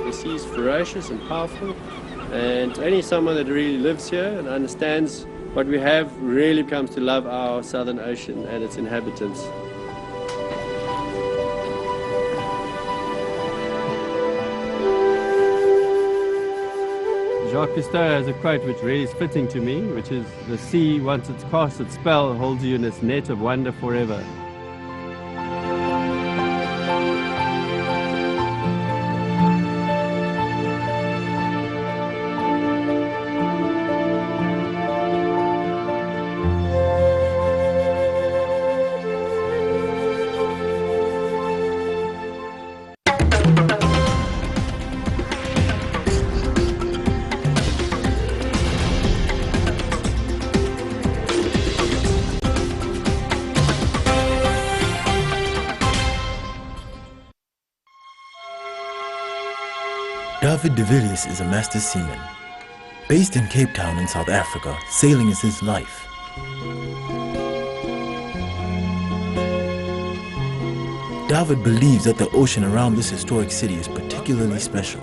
The sea is ferocious and powerful, and only someone that really lives here and understands what we have really comes to love our Southern Ocean and its inhabitants. Jacques Cousteau has a quote which really is fitting to me, which is, "The sea, once it's cast its spell, holds you in its net of wonder forever." David de Villiers is a master seaman. Based in Cape Town in South Africa, sailing is his life. David believes that the ocean around this historic city is particularly special.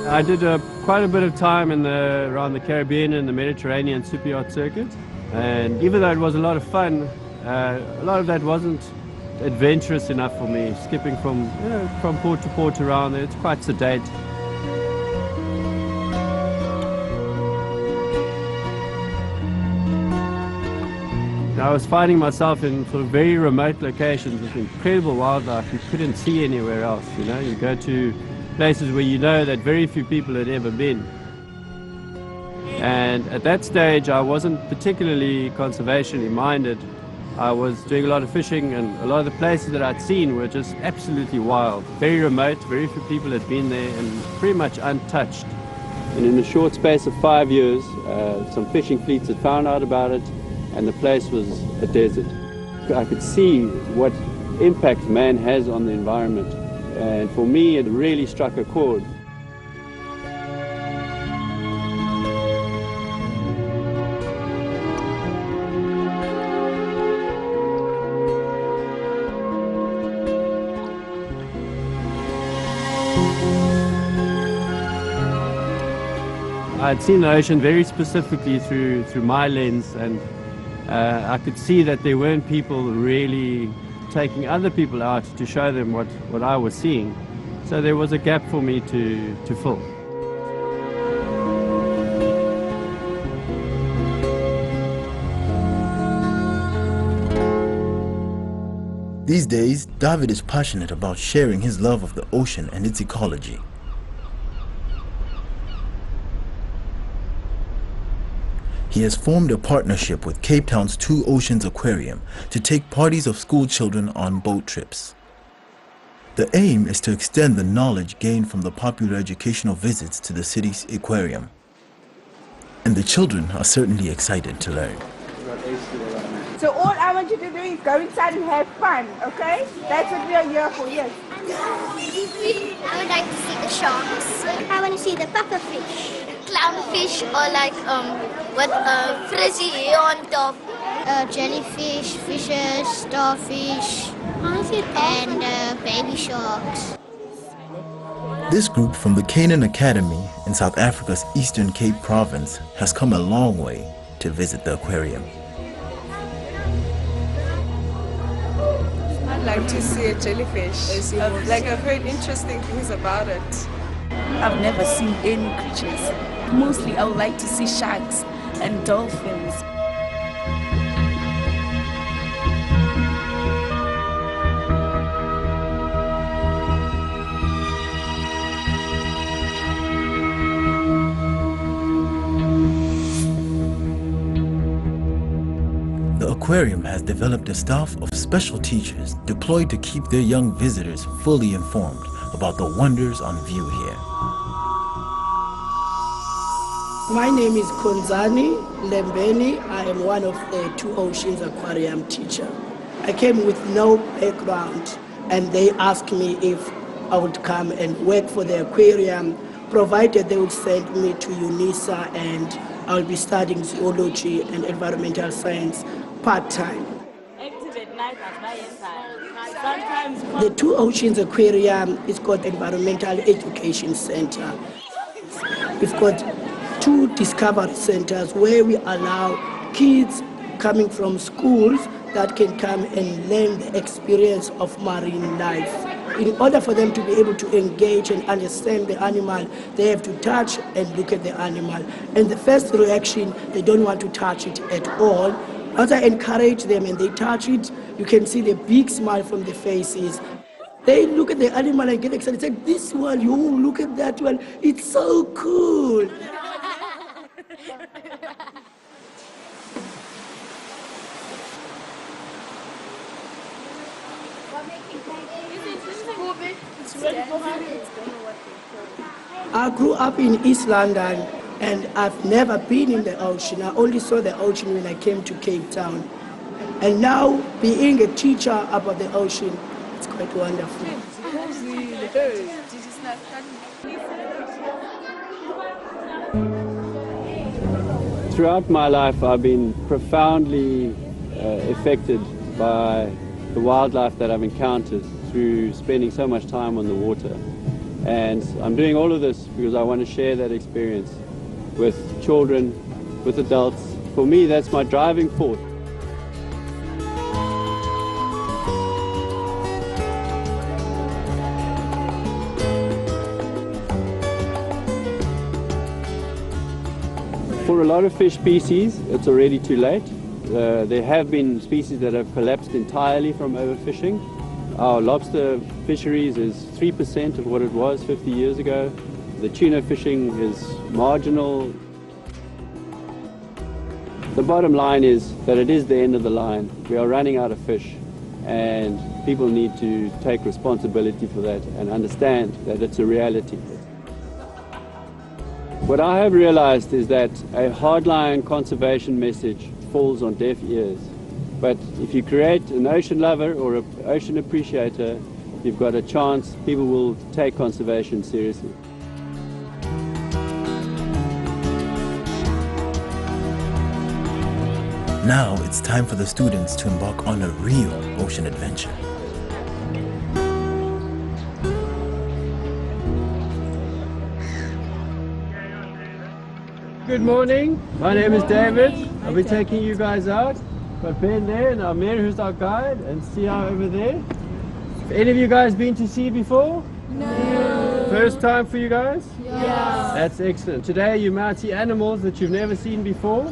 I did quite a bit of time around the Caribbean and the Mediterranean super yacht circuit, and even though it was a lot of fun, a lot of that wasn't adventurous enough for me. Skipping from port to port around there, it's quite sedate. I was finding myself in sort of very remote locations with incredible wildlife you couldn't see anywhere else. You know, you go to places where you know that very few people had ever been. And at that stage I wasn't particularly conservationally minded. I was doing a lot of fishing, and a lot of the places that I'd seen were just absolutely wild, very remote, very few people had been there, and pretty much untouched. And in a short space of 5 years, some fishing fleets had found out about it, and the place was a desert. I could see what impact man has on the environment. And for me, it really struck a chord. I'd seen the ocean very specifically through my lens, and I could see that there weren't people really taking other people out to show them what I was seeing. So there was a gap for me to fill. These days, David is passionate about sharing his love of the ocean and its ecology. He has formed a partnership with Cape Town's Two Oceans Aquarium to take parties of school children on boat trips. The aim is to extend the knowledge gained from the popular educational visits to the city's aquarium. And the children are certainly excited to learn. So all I want you to do is go inside and have fun, okay? That's what we are here for, yes. I would like to see the sharks. I want to see the pufferfish. Clownfish, or like with frizzy on top. Jellyfish, fishes, starfish, and baby sharks. This group from the Canaan Academy in South Africa's Eastern Cape province has come a long way to visit the aquarium. I'd like to see a jellyfish. I've heard interesting things about it. I've never seen any creatures. Mostly I would like to see sharks and dolphins. The aquarium has developed a staff of special teachers deployed to keep their young visitors fully informed about the wonders on view here. My name is Konzani Lembeni. I am one of the Two Oceans Aquarium teacher. I came with no background and they asked me if I would come and work for the aquarium, provided they would send me to UNISA and I'll be studying zoology and environmental science part-time. The Two Oceans Aquarium is called Environmental Education Center. We've got 2 discovery centers where we allow kids coming from schools that can come and learn the experience of marine life. In order for them to be able to engage and understand the animal, they have to touch and look at the animal. And the first reaction, they don't want to touch it at all. Once I encourage them and they touch it, you can see the big smile from the faces. They look at the animal and get excited. Say, this one, you look at that one, it's so cool. I grew up in East London and I've never been in the ocean. I only saw the ocean when I came to Cape Town. And now, being a teacher about the ocean, it's quite wonderful. Throughout my life, I've been profoundly affected by the wildlife that I've encountered through spending so much time on the water. And I'm doing all of this because I want to share that experience with children, with adults. For me, that's my driving force. For a lot of fish species, it's already too late. There have been species that have collapsed entirely from overfishing. Our lobster fisheries is 3% of what it was 50 years ago. The tuna fishing is marginal. The bottom line is that it is the end of the line. We are running out of fish, and people need to take responsibility for that and understand that it's a reality. What I have realized is that a hardline conservation message falls on deaf ears. But if you create an ocean lover or an ocean appreciator, you've got a chance people will take conservation seriously. Now it's time for the students to embark on a real ocean adventure. Good morning, my name is David. I'll be taking you guys out. Got Ben there and Amir, who's our guide, and Sia over there. Have any of you guys been to sea before? No. First time for you guys? Yeah. That's excellent. Today you might see animals that you've never seen before.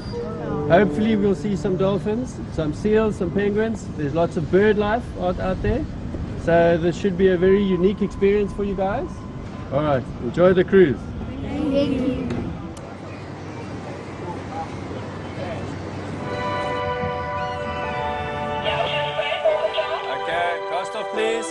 Hopefully we'll see some dolphins, some seals, some penguins. There's lots of bird life out there. So this should be a very unique experience for you guys. All right, enjoy the cruise. Thank you. Okay, cast off please.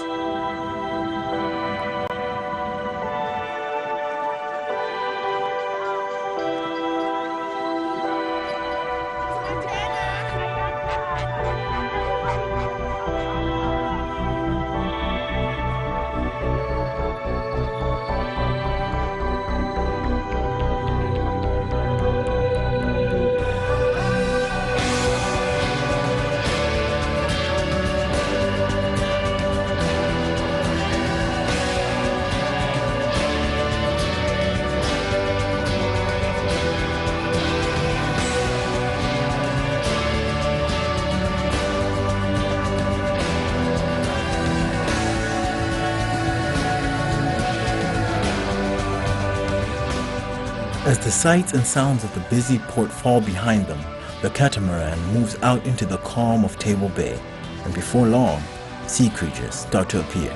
As the sights and sounds of the busy port fall behind them, the catamaran moves out into the calm of Table Bay, and before long, sea creatures start to appear.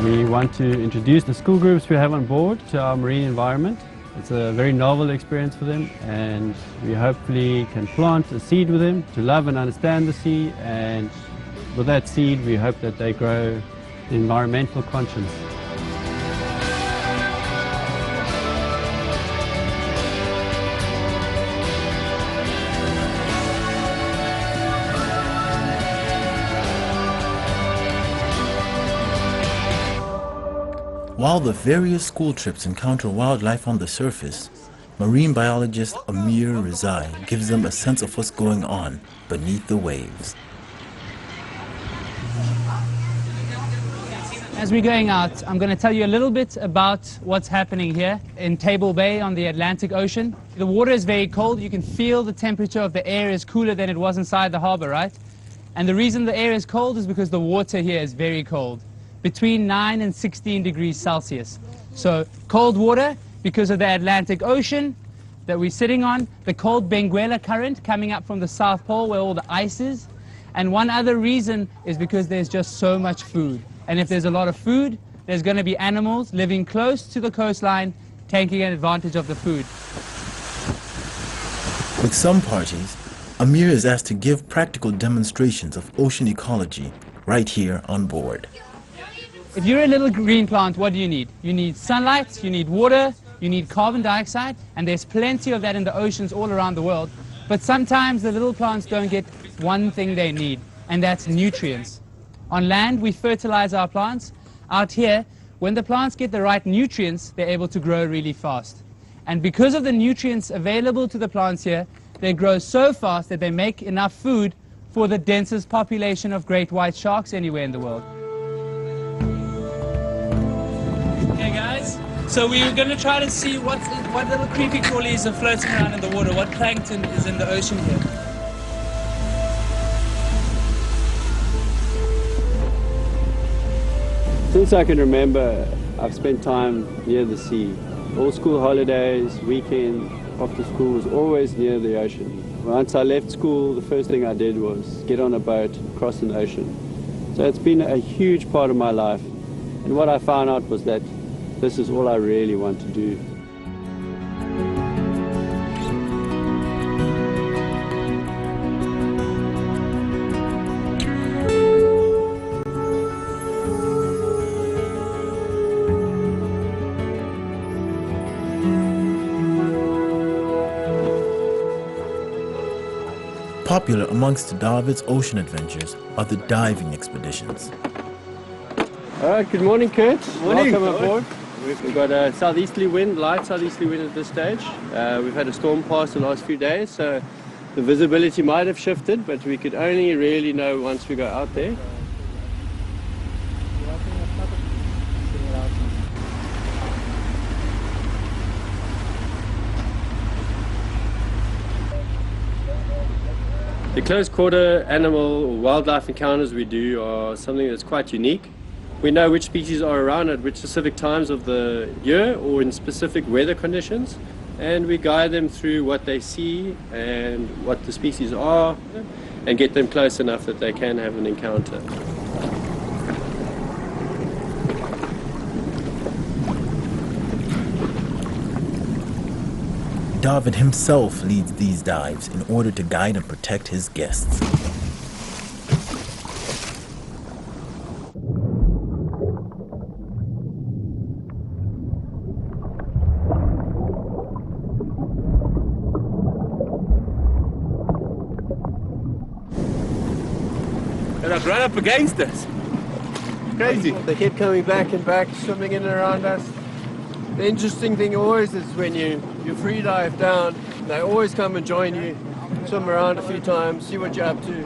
We want to introduce the school groups we have on board to our marine environment. It's a very novel experience for them, and we hopefully can plant a seed with them to love and understand the sea and with that seed, we hope that they grow environmental conscience. While the various school trips encounter wildlife on the surface, marine biologist Amir Rizai gives them a sense of what's going on beneath the waves. As we're going out, I'm going to tell you a little bit about what's happening here in Table Bay on the Atlantic Ocean. The water is very cold. You can feel the temperature of the air is cooler than it was inside the harbor, right? And the reason the air is cold is because the water here is very cold, between 9 and 16 degrees Celsius. So cold water because of the Atlantic Ocean that we're sitting on, the cold Benguela current coming up from the South Pole where all the ice is. And one other reason is because there's just so much food. And if there's a lot of food, there's going to be animals living close to the coastline taking advantage of the food. With some parties, Amir is asked to give practical demonstrations of ocean ecology right here on board. If you're a little green plant, what do you need? You need sunlight, you need water, you need carbon dioxide, and there's plenty of that in the oceans all around the world. But sometimes the little plants don't get one thing they need, and that's nutrients. On land, we fertilize our plants. Out here, when the plants get the right nutrients, they're able to grow really fast. And because of the nutrients available to the plants here, they grow so fast that they make enough food for the densest population of great white sharks anywhere in the world. Hey guys, so we were going to try to see what little creepy crawlies are floating around in the water, what plankton is in the ocean here. Since I can remember, I've spent time near the sea. All school holidays, weekends, after school was always near the ocean. Once I left school, the first thing I did was get on a boat, cross an ocean. So it's been a huge part of my life. And what I found out was that this is all I really want to do. Popular amongst David's ocean adventures are the diving expeditions. All right, good morning, Kurt. Morning. Welcome aboard. We've got a southeasterly wind, light southeasterly wind at this stage. We've had a storm pass the last few days, so the visibility might have shifted, but we could only really know once we go out there. The close quarter animal or wildlife encounters we do are something that's quite unique. We know which species are around at which specific times of the year or in specific weather conditions, and we guide them through what they see and what the species are and get them close enough that they can have an encounter. David himself leads these dives in order to guide and protect his guests. And I've run up against us. Crazy. They keep coming back and back, swimming in and around us. The interesting thing always is when you free dive down, they always come and join you, swim around a few times, see what you're up to.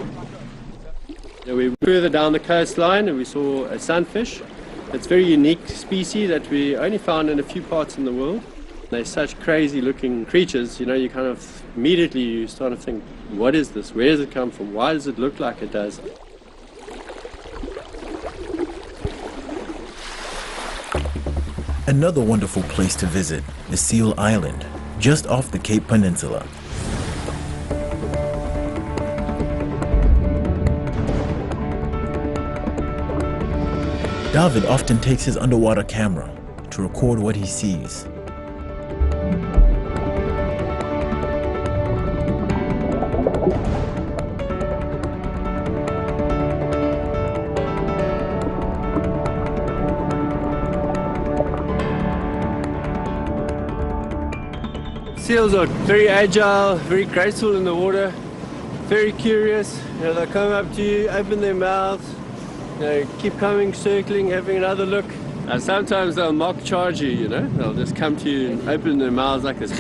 We were further down the coastline and we saw a sunfish. It's a very unique species that we only found in a few parts in the world. They're such crazy looking creatures, you know, you kind of immediately you start to think, what is this? Where does it come from? Why does it look like it does? Another wonderful place to visit is Seal Island, just off the Cape Peninsula. David often takes his underwater camera to record what he sees. Seals are very agile, very graceful in the water, very curious. You know, they'll come up to you, open their mouths, you know, keep coming, circling, having another look. And sometimes they'll mock charge you, you know. They'll just come to you and open their mouths like this.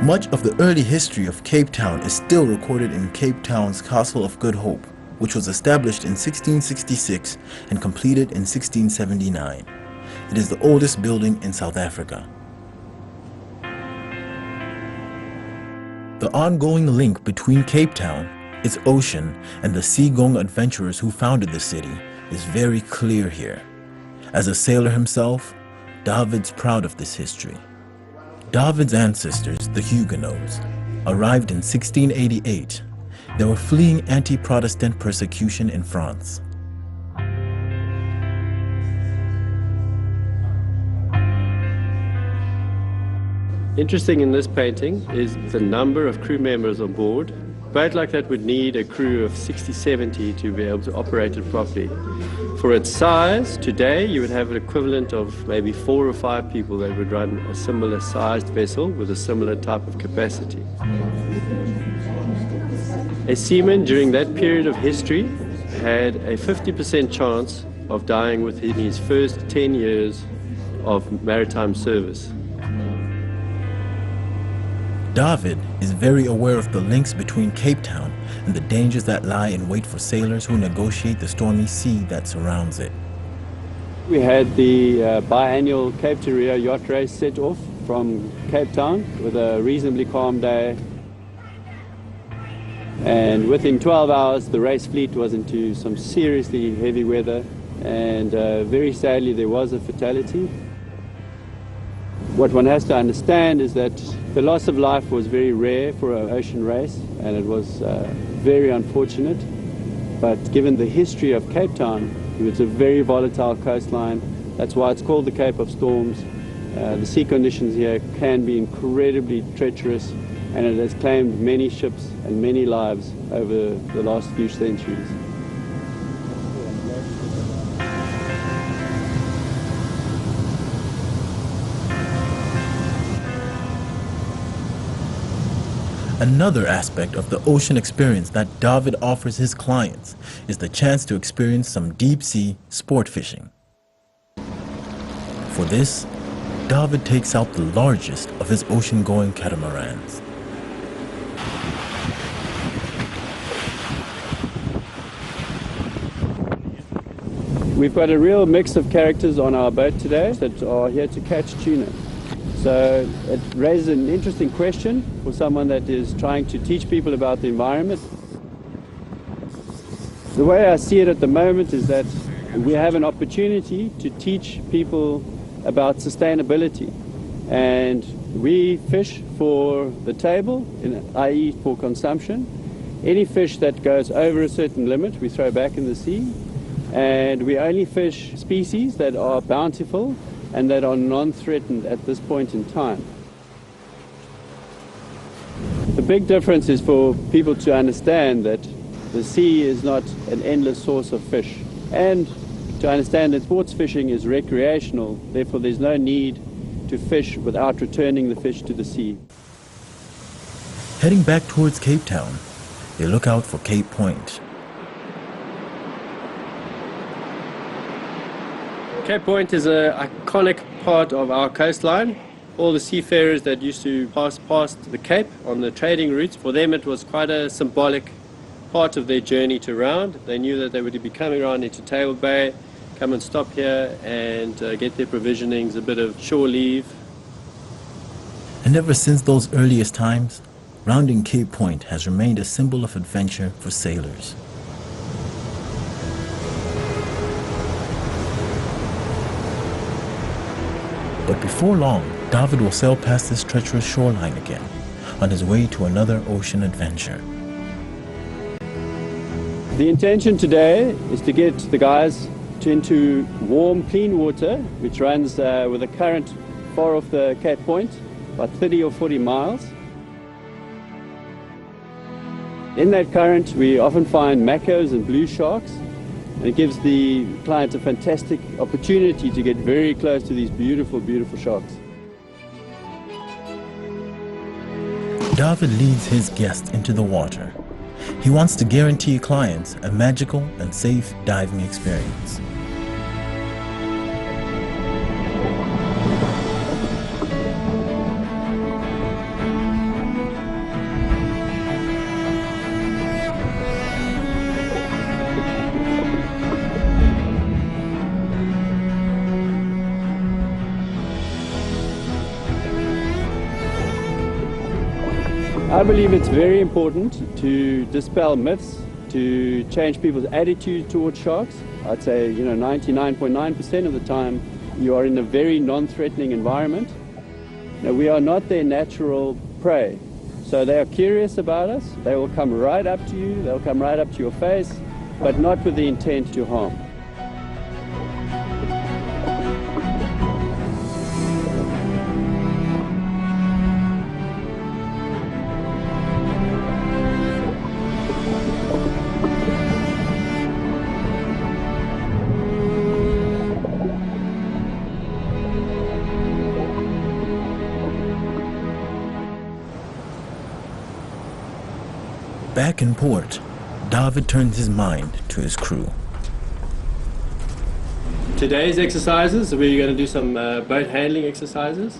Much of the early history of Cape Town is still recorded in Cape Town's Castle of Good Hope, which was established in 1666 and completed in 1679. It is the oldest building in South Africa. The ongoing link between Cape Town, its ocean, and the Seagoing adventurers who founded the city is very clear here. As a sailor himself, David's proud of this history. David's ancestors, the Huguenots, arrived in 1688. They were fleeing anti-Protestant persecution in France. Interesting in this painting is the number of crew members on board. A boat like that would need a crew of 60, 70 to be able to operate it properly. For its size, today you would have an equivalent of maybe 4 or 5 people that would run a similar sized vessel with a similar type of capacity. A seaman during that period of history had a 50% chance of dying within his first 10 years of maritime service. David is very aware of the links between Cape Town and the dangers that lie in wait for sailors who negotiate the stormy sea that surrounds it. We had the biannual Cape to Rio yacht race set off from Cape Town with a reasonably calm day. And within 12 hours, the race fleet was into some seriously heavy weather, and very sadly, there was a fatality. What one has to understand is that the loss of life was very rare for an ocean race, and it was very unfortunate. But given the history of Cape Town, it's a very volatile coastline. That's why it's called the Cape of Storms. The sea conditions here can be incredibly treacherous, and it has claimed many ships and many lives over the last few centuries. Another aspect of the ocean experience that David offers his clients is the chance to experience some deep-sea sport fishing. For this, David takes out the largest of his ocean-going catamarans. We've got a real mix of characters on our boat today that are here to catch tuna. So it raises an interesting question for someone that is trying to teach people about the environment. The way I see it at the moment is that we have an opportunity to teach people about sustainability. And we fish for the table, i.e. for consumption. Any fish that goes over a certain limit, we throw back in the sea. And we only fish species that are bountiful and that are non-threatened at this point in time. The big difference is for people to understand that the sea is not an endless source of fish, and to understand that sports fishing is recreational, therefore there's no need to fish without returning the fish to the sea. Heading back towards Cape Town, they look out for Cape Point. Cape Point is an iconic part of our coastline. All the seafarers that used to pass past the Cape on the trading routes, for them it was quite a symbolic part of their journey to round. They knew that they would be coming around into Table Bay, come and stop here and get their provisionings, a bit of shore leave. And ever since those earliest times, rounding Cape Point has remained a symbol of adventure for sailors. But before long, David will sail past this treacherous shoreline again, on his way to another ocean adventure. The intention today is to get the guys into warm, clean water, which runs with a current far off the Cape Point, about 30 or 40 miles. In that current, we often find macos and blue sharks, and it gives the clients a fantastic opportunity to get very close to these beautiful, beautiful sharks. David leads his guests into the water. He wants to guarantee clients a magical and safe diving experience. I believe it's very important to dispel myths, to change people's attitude towards sharks. I'd say, 99.9% of the time you are in a very non-threatening environment. Now, we are not their natural prey. So they are curious about us. They will come right up to you. They'll come right up to your face, but not with the intent to harm. Back in port, David turns his mind to his crew. Today's exercises, we're going to do some boat handling exercises.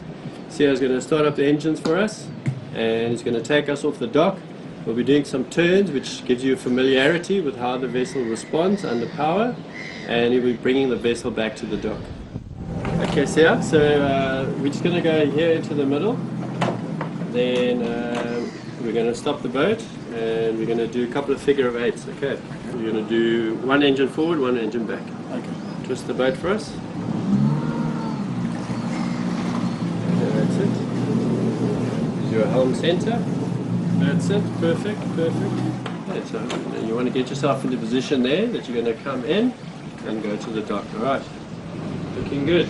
Sia's going to start up the engines for us, and he's going to take us off the dock. We'll be doing some turns, which gives you familiarity with how the vessel responds under power, and he'll be bringing the vessel back to the dock. Okay, Sia, so we're just going to go here into the middle. Then we're going to stop the boat, and we're going to do a couple of figure of eights, okay? We're going to do one engine forward, one engine back. Okay. Twist the boat for us. Okay, that's it. Do a helm center. That's it, perfect, perfect. Okay, so you want to get yourself into position there, that you're going to come in and go to the dock. All right, looking good.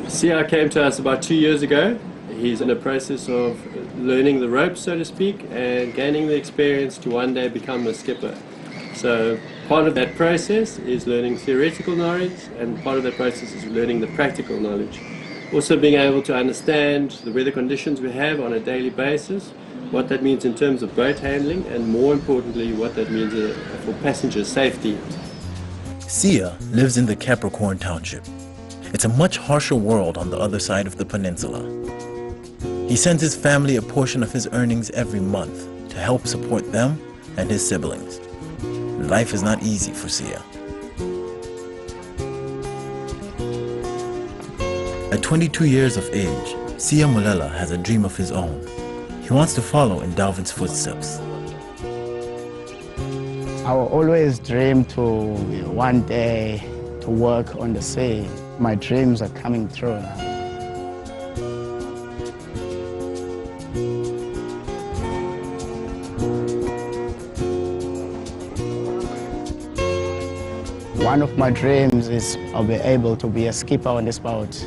Sia came to us about 2 years ago. He's in a process of learning the ropes, so to speak, and gaining the experience to one day become a skipper. So part of that process is learning theoretical knowledge, and part of that process is learning the practical knowledge. Also being able to understand the weather conditions we have on a daily basis, what that means in terms of boat handling, and more importantly, what that means for passenger safety. Sia lives in the Capricorn Township. It's a much harsher world on the other side of the peninsula. He sends his family a portion of his earnings every month to help support them and his siblings. Life is not easy for Sia. At 22 years of age, Sia Molela has a dream of his own. He wants to follow in David's footsteps. I will always dream to one day to work on the sea. My dreams are coming true now. One of my dreams is I'll be able to be a skipper on this boat.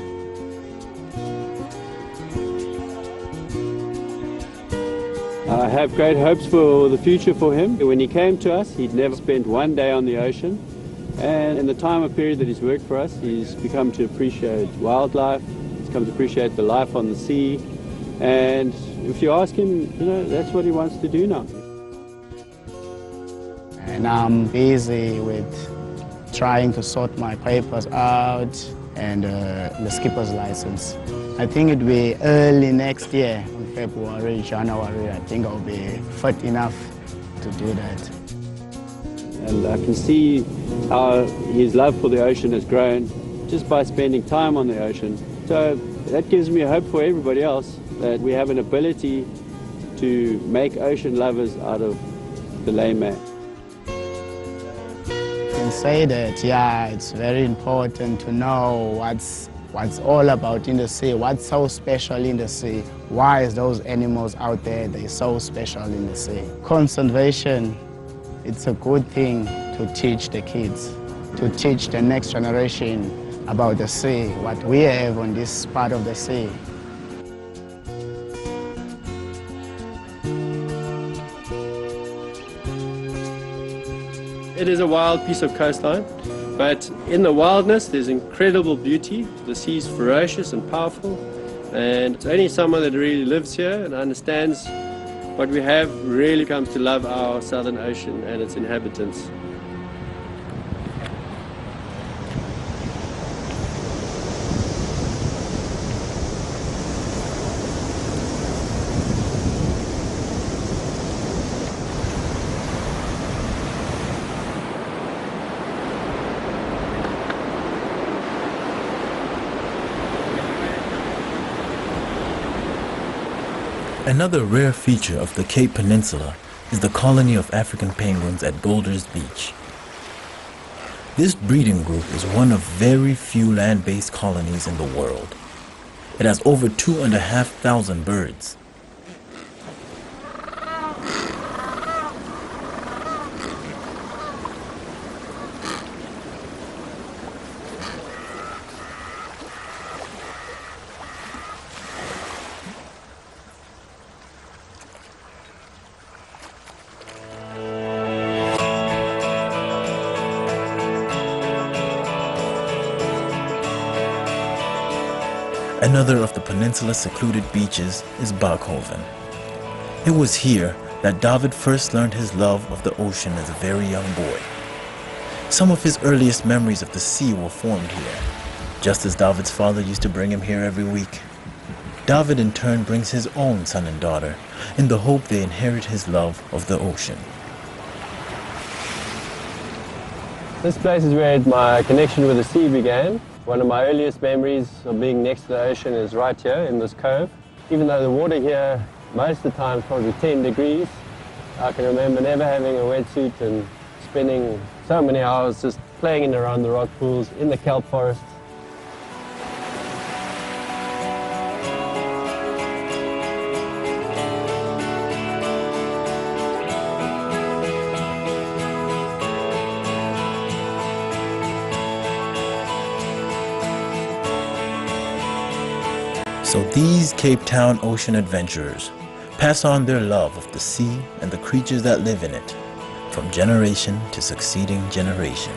I have great hopes for the future for him. When he came to us, he'd never spent one day on the ocean. And in the time of period that he's worked for us, he's become to appreciate wildlife, he's come to appreciate the life on the sea. And if you ask him, that's what he wants to do now. And I'm busy with trying to sort my papers out and the skipper's license. I think it'll be early next year, in February, January. I think I'll be fit enough to do that. And I can see how his love for the ocean has grown just by spending time on the ocean. So that gives me hope for everybody else that we have an ability to make ocean lovers out of the layman. I can say that, yeah, it's very important to know what's all about in the sea, what's so special in the sea, why is those animals out there, they're so special in the sea. Conservation, it's a good thing to teach the kids, to teach the next generation about the sea, what we have on this part of the sea. It is a wild piece of coastline, but in the wildness there's incredible beauty. The sea's ferocious and powerful, and it's only someone that really lives here and understands what we have really comes to love our Southern Ocean and its inhabitants. Another rare feature of the Cape Peninsula is the colony of African penguins at Boulders Beach. This breeding group is one of very few land-based colonies in the world. It has over 2,500 birds. Another of the peninsula's secluded beaches is Barkhoven. It was here that David first learned his love of the ocean as a very young boy. Some of his earliest memories of the sea were formed here, just as David's father used to bring him here every week. David in turn brings his own son and daughter in the hope they inherit his love of the ocean. This place is where my connection with the sea began. One of my earliest memories of being next to the ocean is right here in this cove. Even though the water here most of the time is probably 10 degrees, I can remember never having a wetsuit and spending so many hours just playing in around the rock pools in the kelp forests. So these Cape Town ocean adventurers pass on their love of the sea and the creatures that live in it from generation to succeeding generation.